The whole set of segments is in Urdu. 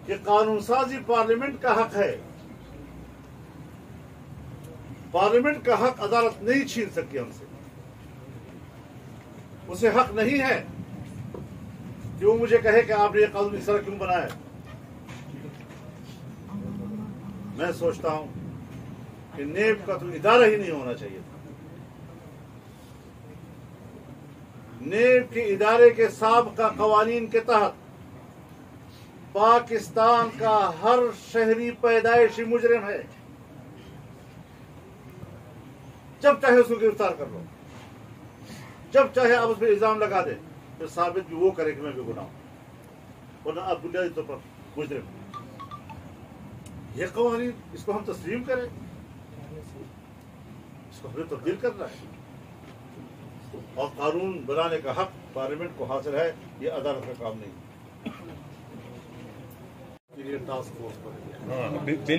کہ قانون سازی پارلیمنٹ کا حق ہے. پارلیمنٹ کا حق عدالت نہیں چھین سکتی ہم سے. اسے حق نہیں ہے کہ وہ مجھے کہے کہ آپ نے یہ قانون اس طرح کیوں بنایا. میں سوچتا ہوں کہ نیب کا تو ادارہ ہی نہیں ہونا چاہیے تھا. نیب کے ادارے کے سابقہ قوانین کے تحت پاکستان کا ہر شہری پیدائشی مجرم ہے. جب چاہے اس کو گرفتار کر لو، جب چاہے آپ اس پہ الزام لگا دیں، پھر ثابت بھی وہ کرے کہ میں بھی گناہ ہوں، ورنہ آپ بنیادی طور پر مجرم ہیں. یہ قوانین اس کو ہم تسلیم کریں، اس کو ہمیں تبدیل کرنا ہے. اور قانون بنانے کا حق پارلیمنٹ کو حاصل ہے، یہ عدالت کا کام نہیں. ٹاسک فورس پر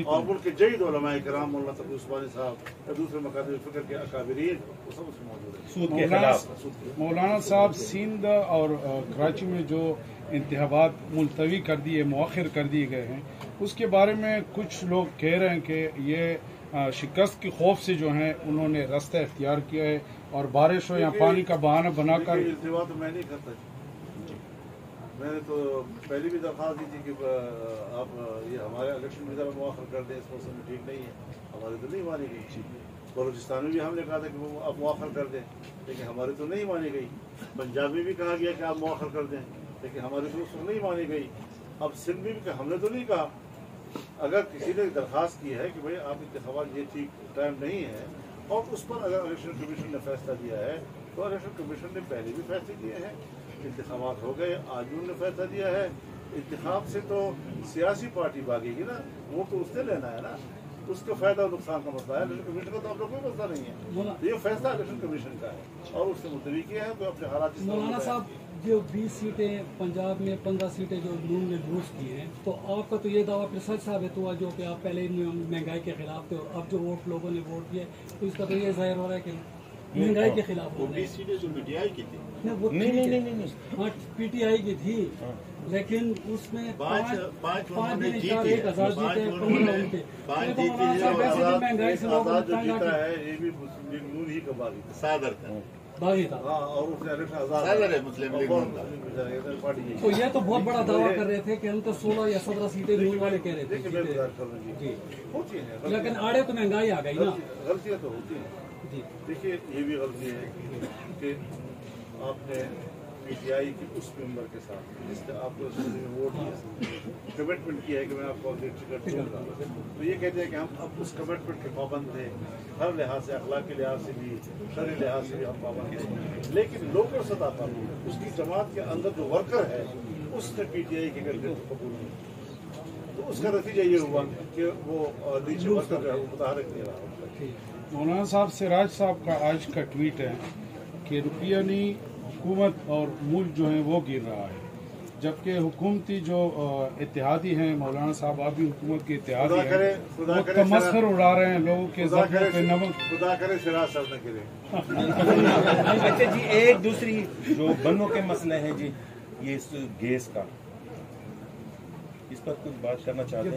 اور ملک کے جدید علماء کرام، مولانا تقی عثمانی صاحب یا دوسرے مکاتب فکر کے اکابرین، وہ سب اس میں موجود ہیں. سود کے خلاف مولانا صاحب سندھ اور کراچی میں جو انتخابات ملتوی کر دیے، مؤخر کر دیے گئے ہیں، اس کے بارے میں کچھ لوگ کہہ رہے ہیں کہ یہ شکست کے خوف سے جو ہیں انہوں نے راستہ اختیار کیا ہے اور بارش ہو یا پانی کا بہانہ بنا کر. التوا تو میں نہیں کرتا. میں نے تو پہلی بھی درخواست دی تھی کہ آپ یہ ہمارے الیکشن میں ذرا مؤخر کر دیں، اس موسم میں ٹھیک نہیں ہے. ہماری تو نہیں مانی گئی. بلوچستان میں بھی ہم نے کہا تھا کہ وہ آپ مؤخر کر دیں، لیکن ہماری تو نہیں مانی گئی. پنجاب میں بھی کہا گیا کہ آپ مؤخر کر دیں، لیکن ہماری تو اس وقت نہیں مانی گئی. اب سندھ میں بھی ہم نے تو نہیں کہا. اگر کسی نے درخواست کی ہے کہ بھائی آپ انتخابات یہ ٹھیک ٹائم نہیں ہے، اور اس پر اگر الیکشن کمیشن نے فیصلہ دیا ہے تو الیکشن کمیشن نے پہلے بھی فیصلے دیے ہیں. انتخابات ہو گئے، آج بھی انہوں نے فیصلہ دیا ہے. انتخاب سے تو سیاسی پارٹی بھاگے گی نا، وہ تو اس نے لینا ہے نا. اس کا فائدہ اور نقصان کا مسئلہ ہے. الیکشن کمیشن کا تو آپ لوگ کوئی مسئلہ نہیں ہے. یہ فیصلہ الیکشن کمیشن کا ہے اور اس سے ملتوی کیا ہے. تو اپنے حالات. مولانا صاحب، جو 20 سیٹیں پنجاب میں، 15 سیٹیں جو نون نے لوز کی ہیں، تو آپ کا تو یہ دعویٰ پھر سچ ثابت ہوا جو کہ آپ پہلے مہنگائی کے خلاف تھے، اور اب جو ووٹ لوگوں نے ووٹ کیے تو اس کا تو یہ ظاہر ہو رہا ہے کہ مہنگائی کے خلاف. 20 سیٹیں جو پی ٹی آئی کی تھی، نہیں، ہاں پی ٹی آئی کی تھی، لیکن اس میں 5 دن 1000 جیتے، 15 ان کے. مہنگائی سے لوگ جیتا ہے یہ بھی مسلم لیگ نون ہی کا باغی تھا، صادر تھا، باغی تھا. اور اس نے صادر ہے مسلم لیگ نون کا. تو یہ تو بہت بڑا دعویٰ کر رہے تھے کہ ہم تو 16 یا 17 سیٹیں نون والے کہہ رہے تھے. جی، لیکن آڑے تو مہنگائی آ گئی نا. غلطیاں تو ہوتی ہیں. جی دیکھیے، یہ بھی غلطی ہے کہ آپ نے پی ٹی آئی کی اس ممبر کے ساتھ جس نے آپ کو ووٹ دیا، کمٹمنٹ کیا ہے کہ میں آپ کو ٹکٹ دوں گا، تو یہ کہتے ہیں کہ ہم اب اس کمٹمنٹ کے پابند تھے. ہر لحاظ سے، اخلاقی لحاظ سے بھی، شرعی لحاظ سے بھی ہم پابند تھے. لیکن لوکل سطح پر اس کی جماعت کے اندر جو ورکر ہے اس نے پی ٹی آئی کے کینڈیڈیٹ کو قبول نہیں. تو اس کا نتیجہ یہ ہوا کہ وہ نیچے ورکر جو ہے وہ متحرک نہیں رہا. مولانا صاحب، سراج صاحب کا آج کا ٹویٹ ہے کہ روپیہ نہیں، حکومت اور ملک جو ہیں وہ گر رہا ہے، جبکہ حکومتی جو اتحادی ہیں، مولانا صاحب آپ بھی حکومت کے اتحادی ہیں، وہ تمسخر اڑا رہے ہیں لوگوں کے زخموں پہ نمک. خدا کرے سراج صاحب نہ کرے. اچھا جی، ایک دوسری جو بنوں کے مسئلے ہیں جی، یہ گیس کا، اس پر کچھ بات کرنا چاہتے ہیں.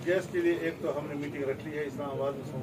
گیس کے لیے ایک تو ہم نے میٹنگ رکھ لی ہے اسلام آباد میں.